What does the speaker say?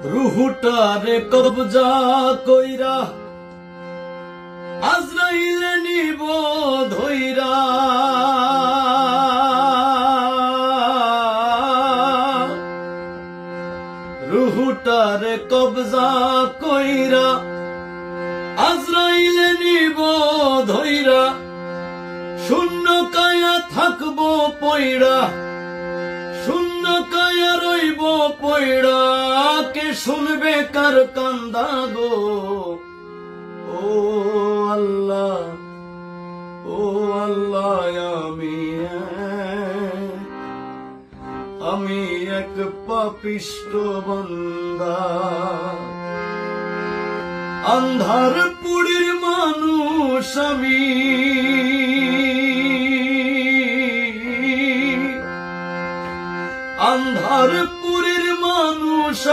রুহুটারে কবজা কইরা আজরাইলে নিব ধইরা, রুহুটারে কবজা কইরা আজরাইলে নিব ধইরা, শূন্য কায়া থাকবো পয়ড়া, শূন্য কায়া রইব পয়ড়া, কে শুনবে কার কান্দা গো। ও আল্লাহ, ও আল্লাহ, আমি এক পাপিষ্ঠ বান্দা, আন্ধার পুরীর মানুষ আমি, আন্ধার